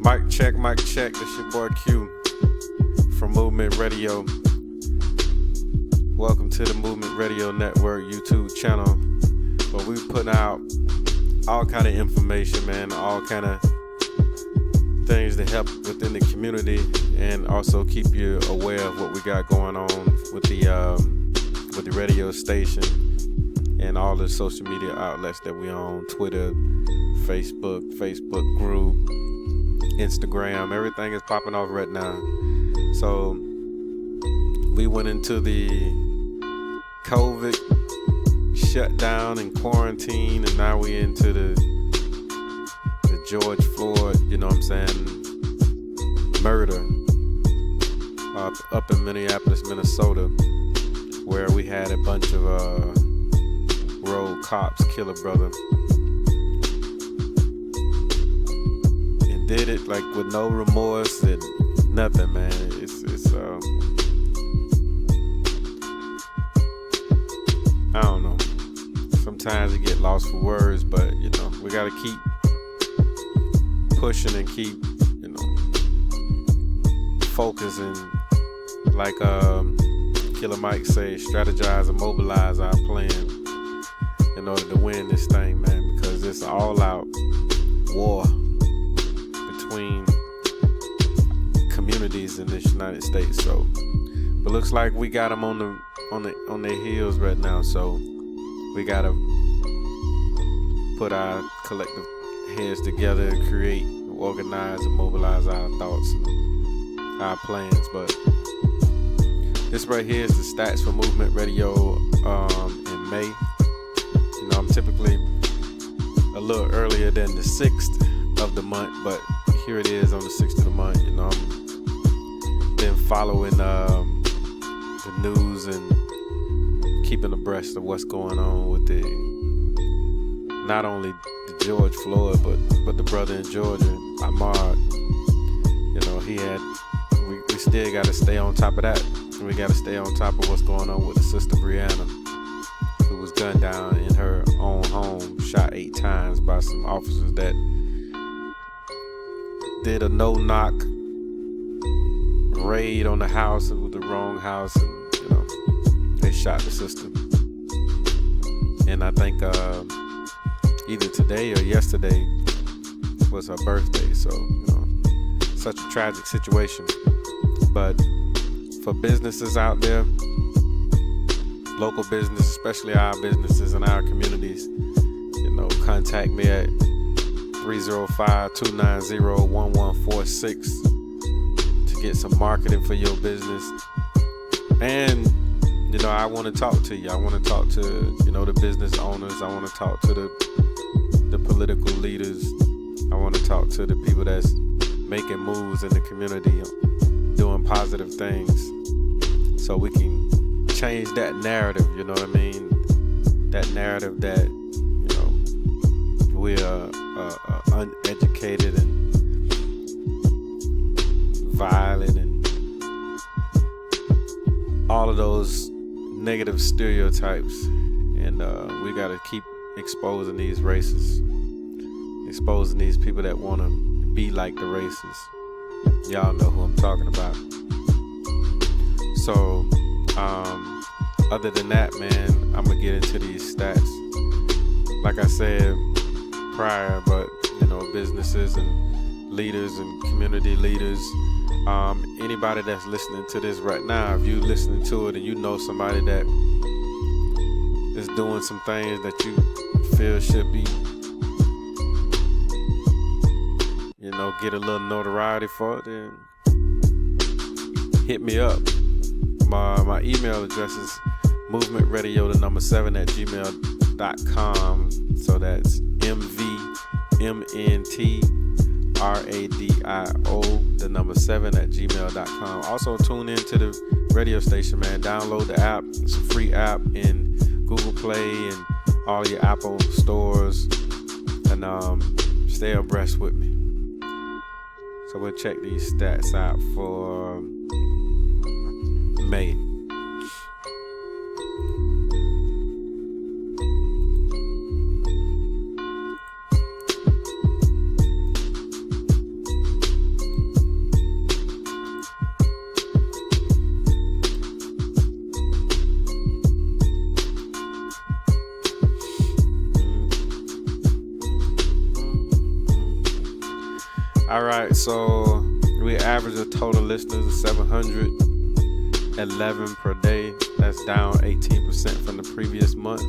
Mic check, mic check. This your boy Q from Movement Radio. Welcome to the Movement Radio Network YouTube channel, where we putting out all kind of information, man, all kind of things to help within the community, and also keep you aware of what we got going on with the radio station and all the social media outlets that we on: Twitter, Facebook group, Instagram. Everything is popping off right now. So we went into the COVID shutdown and quarantine, and now we into the George Floyd, you know what I'm saying, murder up in Minneapolis, Minnesota, where we had a bunch of road cops kill a brother, and did it like with no remorse and nothing, man. It's I don't know. Sometimes you get lost for words, but you know, we gotta keep pushing and keep, you know, focusing. Like Killer Mike say, strategize and mobilize our plan in order to win this thing, man, because it's an all-out war between communities in this United States. So, but looks like we got them on their heels right now. So we gotta put our collective heads together and create, organize, and mobilize our thoughts and our plans. But this right here is the stats for Movement Radio in May. You know, I'm typically a little earlier than the 6th of the month, but here it is on the 6th of the month. You know, I'm been following the news and keeping abreast of what's going on with not only the George Floyd, but the brother in Georgia, Ahmaud. You know, we still got to stay on top of that. And we got to stay on top of what's going on with the sister Brianna, who was gunned down in her own home, shot 8 times by some officers that did a no-knock raid on the house. It was the wrong house, and you know, they shot the sister. And I think either today or yesterday was her birthday. So, you know, such a tragic situation. But for businesses out there, local business, especially our businesses in our communities, you know, contact me at 305-290-1146 to get some marketing for your business. And you know, I want to talk to you. I want to talk to, you know, the business owners. I want to talk to the political leaders. I want to talk to the people that's making moves in the community, doing positive things, so we can change that narrative. You know what I mean? That narrative that, you know, we are uneducated and violent and all of those negative stereotypes, and we gotta keep exposing these races, exposing these people that want to be like the races. Y'all know who I'm talking about. So other than that, man, I'm gonna get into these stats. Like I said prior, but you know, businesses and leaders and community leaders, anybody that's listening to this right now, if you listening to it and you know somebody that is doing some things that you feel should be, you know, get a little notoriety for it, then hit me up. My email address is MvmntRadio7@gmail.com. So that's MvmntRadio7@gmail.com. Also tune in to the radio station, man. Download the app. It's a free app in Google Play and all your Apple stores, and stay abreast with me. So we'll check these stats out for May. All right, so we average a total listeners of 711 per day. That's down 18% from the previous month.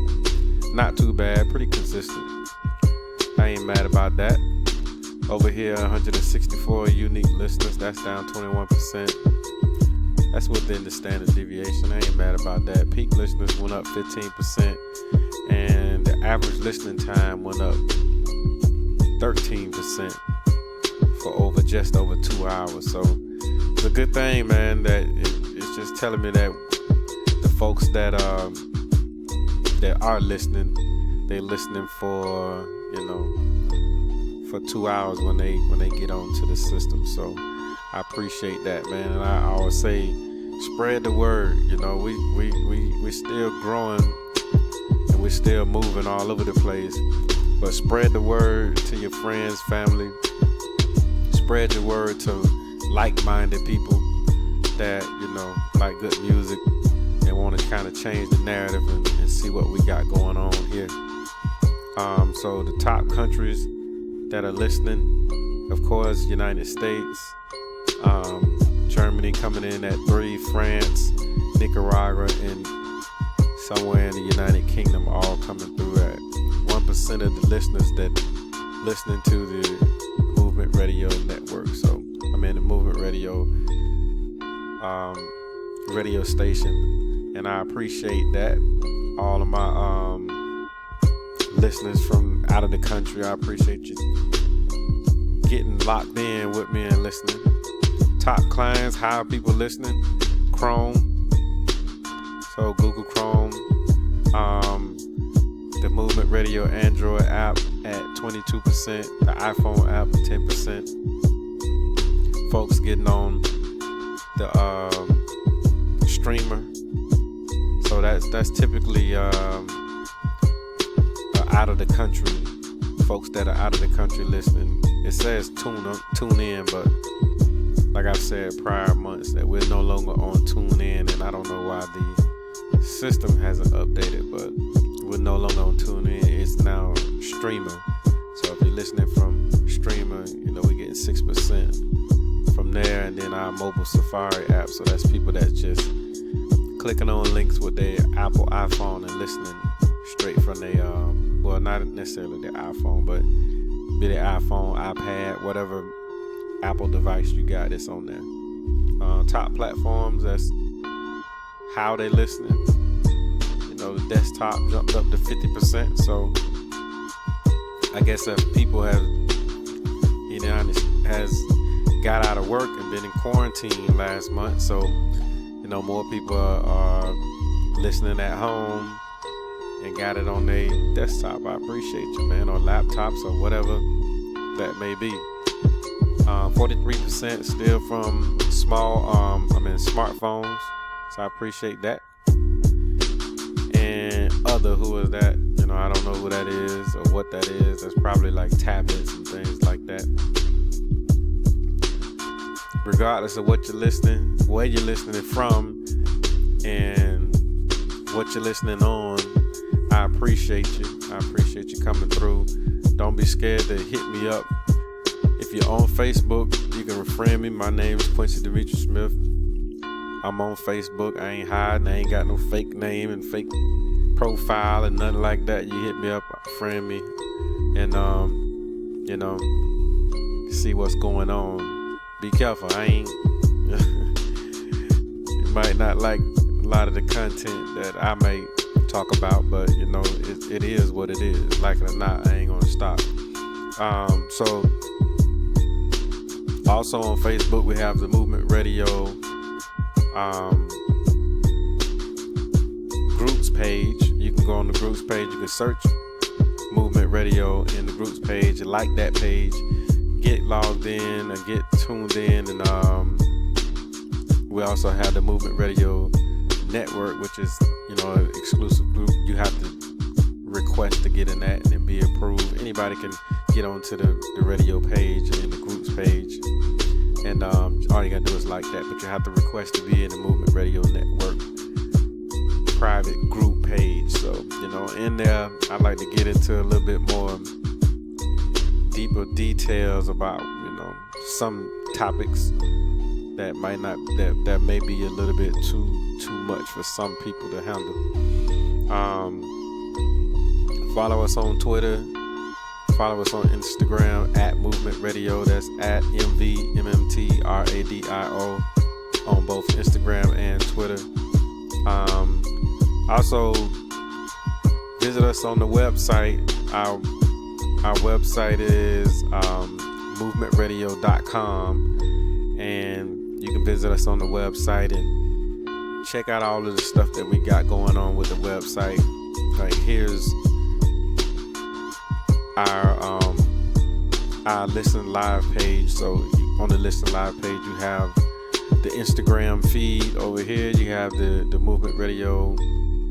Not too bad, pretty consistent. I ain't mad about that. Over here, 164 unique listeners. That's down 21%. That's within the standard deviation. I ain't mad about that. Peak listeners went up 15%, and the average listening time went up 13% for just over 2 hours. So it's a good thing, man. That it's just telling me that the folks that are listening, they're listening for for 2 hours when they get onto the system. So I appreciate that, man. And I always say, spread the word. We still growing and we're still moving all over the place. But spread the word to your friends, family. Spread the word to like-minded people that like good music and want to kind of change the narrative and see what we got going on here. So the top countries that are listening, of course, United States, Germany coming in at 3, France, Nicaragua, and somewhere in the United Kingdom all coming through at 1% of the listeners that listening to the Movement Radio Network. So I'm in the Movement Radio radio station, and I appreciate that. All of my listeners from out of the country, I appreciate you getting locked in with me and listening. Top clients, how people listening? Chrome, so Google Chrome, the Movement Radio Android app at 22%, the iPhone app 10%. Folks getting on the streamer, so that's typically out of the country, folks that are out of the country listening. It says tune in, but like I've said prior months, that we're no longer on tune in, and I don't know why the system hasn't updated, but we're no longer on tune in. It's now streamer. So if you're listening from streamer, we're getting 6% from there, and then our mobile Safari app. So that's people that's just clicking on links with their Apple iPhone and listening straight from their well, not necessarily their iPhone, but be their iPhone, iPad, whatever Apple device you got, it's on there. Top platforms, that's how they listening. The desktop jumped up to 50%. So I guess if people has got out of work and been in quarantine last month, so more people are listening at home and got it on their desktop. I appreciate you, man, or laptops or whatever that may be. 43% still from smartphones, so I appreciate that. And who is that? I don't know who that is or what that is. That's probably like tablets and things like that. Regardless of what you're listening, where you're listening from, and what you're listening on, I appreciate you. I appreciate you coming through. Don't be scared to hit me up. If you're on Facebook, you can friend me. My name is Quincy Demetrius Smith. I'm on Facebook. I ain't hiding. I ain't got no fake name and fake profile and nothing like that. You hit me up, friend me, and see what's going on. Be careful. You might not like a lot of the content that I may talk about, but it is what it is. Like it or not, I ain't gonna stop. So also on Facebook, we have the Movement Radio groups page. You can go on the groups page. You can search Movement Radio in the groups page and like that page. Get logged in and get tuned in. And we also have the Movement Radio Network, which is an exclusive group. You have to request to get in that and be approved. Anybody can get onto the radio page and the groups page, and all you gotta do is like that, but you have to request to be in the Movement Radio Network private group page. So in there, I like to get into a little bit more deeper details about some topics that might not that may be a little bit too much for some people to handle. Follow us on Twitter. Follow us on Instagram at Mvmt Radio. That's at MvmntRadio on both Instagram and Twitter. Also, visit us on the website. Our website is MvmntRadio.com, and you can visit us on the website and check out all of the stuff that we got going on with the website. Like, here's our Listen Live page. So on the Listen Live page, you have the Instagram feed over here. You have the Mvmt Radio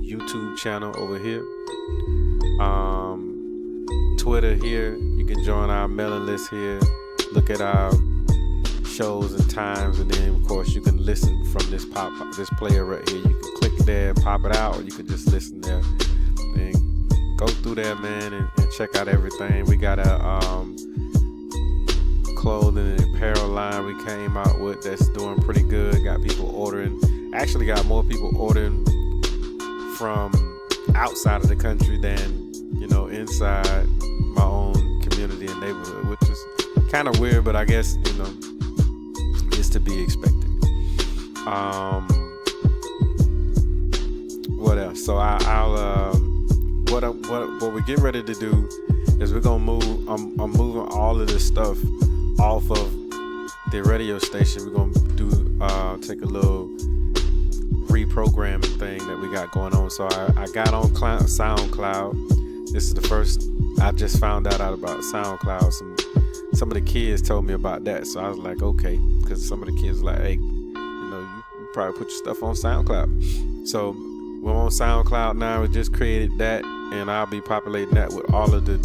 YouTube channel over here. Twitter here. You can join our mailing list here. Look at our shows and times, and then of course you can listen from this player right here. You can click there and pop it out, or you can just listen there and go through there, man, and check out everything. We got a clothing and apparel line we came out with that's doing pretty good. Got people ordering. Actually got more people ordering from outside of the country than inside my own community and neighborhood, which is kind of weird, but I guess it's to be expected. What else? So what we get ready to do is we're gonna move. I'm moving all of this stuff off of the radio station. We're gonna do take a little reprogramming thing that we got going on. So I got on SoundCloud. This is the first I just found out about SoundCloud. Some of the kids told me about that, so I was like, okay, because some of the kids were like, hey, you probably put your stuff on SoundCloud. So we're on SoundCloud now. We just created that, and I'll be populating that with all of the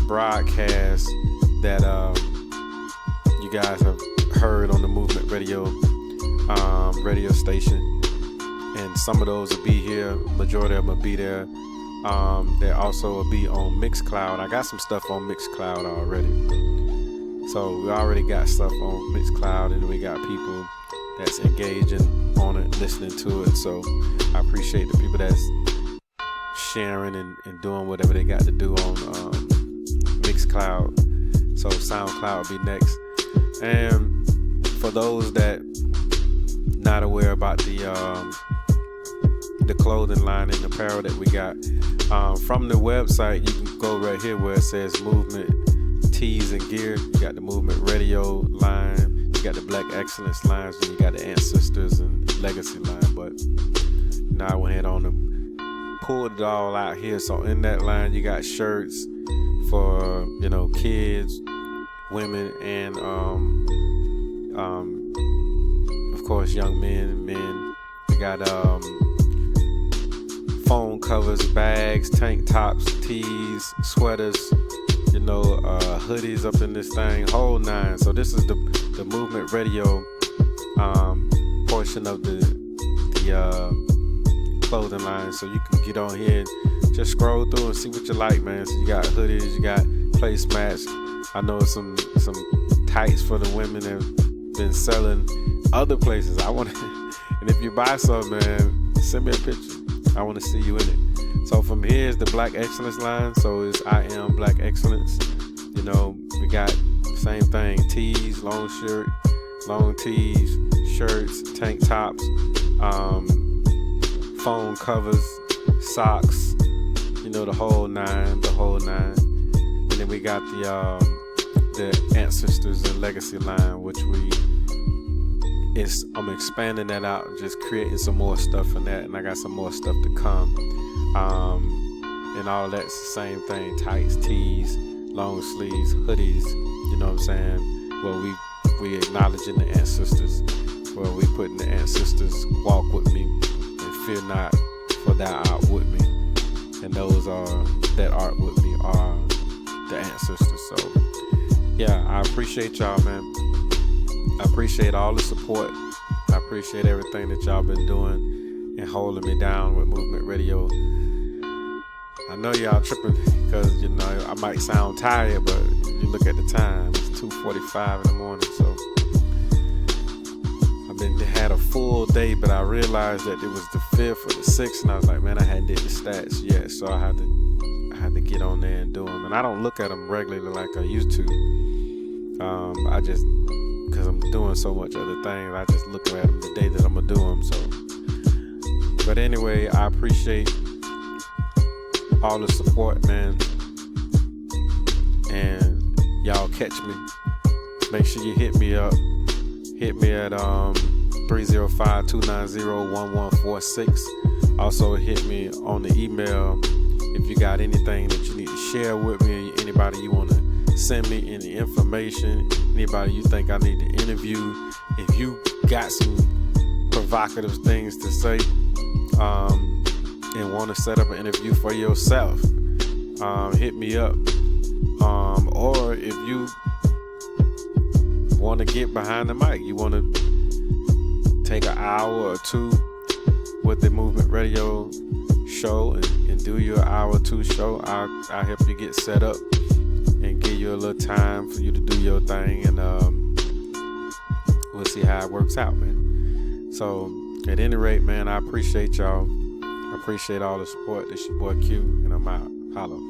broadcasts that you guys have heard on the Mvmt Radio radio station, and some of those will be here. Majority of them will be there. They also will be on Mixcloud. I got some stuff on Mixcloud already. So we already got stuff on Mixcloud, and we got people that's engaging on it, listening to it. So I appreciate the people that's sharing and doing whatever they got to do on Mixcloud. So SoundCloud will be next. And for those that not aware about the clothing line and apparel that we got, from the website, you can go right here where it says Mvmt Tees and Gear. You got the Mvmt Radio line, you got the Black Excellence lines, and you got the Ancestors and Legacy line. But now I went ahead on and pulled it all out here. So in that line, you got shirts for kids, women, and of course young men and men. We got phone covers, bags, tank tops, tees, sweaters, hoodies up in this thing, whole nine. So this is the Mvmt Radio portion of the clothing line. So you can get on here and just scroll through and see what you like, man. So you got hoodies, you got placemats. I know some tights for the women have been selling other places. And if you buy some, man, send me a picture. I want to see you in it. So from here is the Black Excellence line. So it's I Am Black Excellence. We got same thing: tees, long tees, shirts, tank tops, phone covers, socks. The whole nine. And then we got the Ancestors and Legacy line, which I'm expanding that out and just creating some more stuff in that, and I got some more stuff to come. And all that's the same thing: tights, tees, long sleeves, hoodies. You know what I'm saying? Well, we acknowledging the ancestors. Well, we putting the ancestors walk with me and fear not, for thou art with me. And those that art with me are the ancestors. So yeah, I appreciate y'all, man. I appreciate all the support. I appreciate everything that y'all been doing and holding me down with Mvmt Radio. I know y'all tripping because you know I might sound tired, but if you look at the time, it's 2:45 in the morning. So had a full day, but I realized that it was the 5th or the 6th, and I was like, man, I hadn't did the stats yet, so I had to get on there and do them. And I don't look at them regularly like I used to. I just, because I'm doing so much other things, I just look at them the day that I'm gonna do them. So, but anyway, I appreciate all the support, man, and y'all catch me. Make sure you hit me up. Hit me at 305-290-1146. Also hit me on the email if you got anything that you need to share with me, anybody you want to send me any information, anybody you think I need to interview. If you got some provocative things to say and want to set up an interview for yourself, hit me up. Or if you want to get behind the mic, you want to take an hour or two with the Movement Radio show and do your hour or two show, I'll help you get set up and give you a little time for you to do your thing, and we'll see how it works out, man. So at any rate, man, I appreciate y'all. I appreciate all the support. This your boy Q, and I'm out. Holla.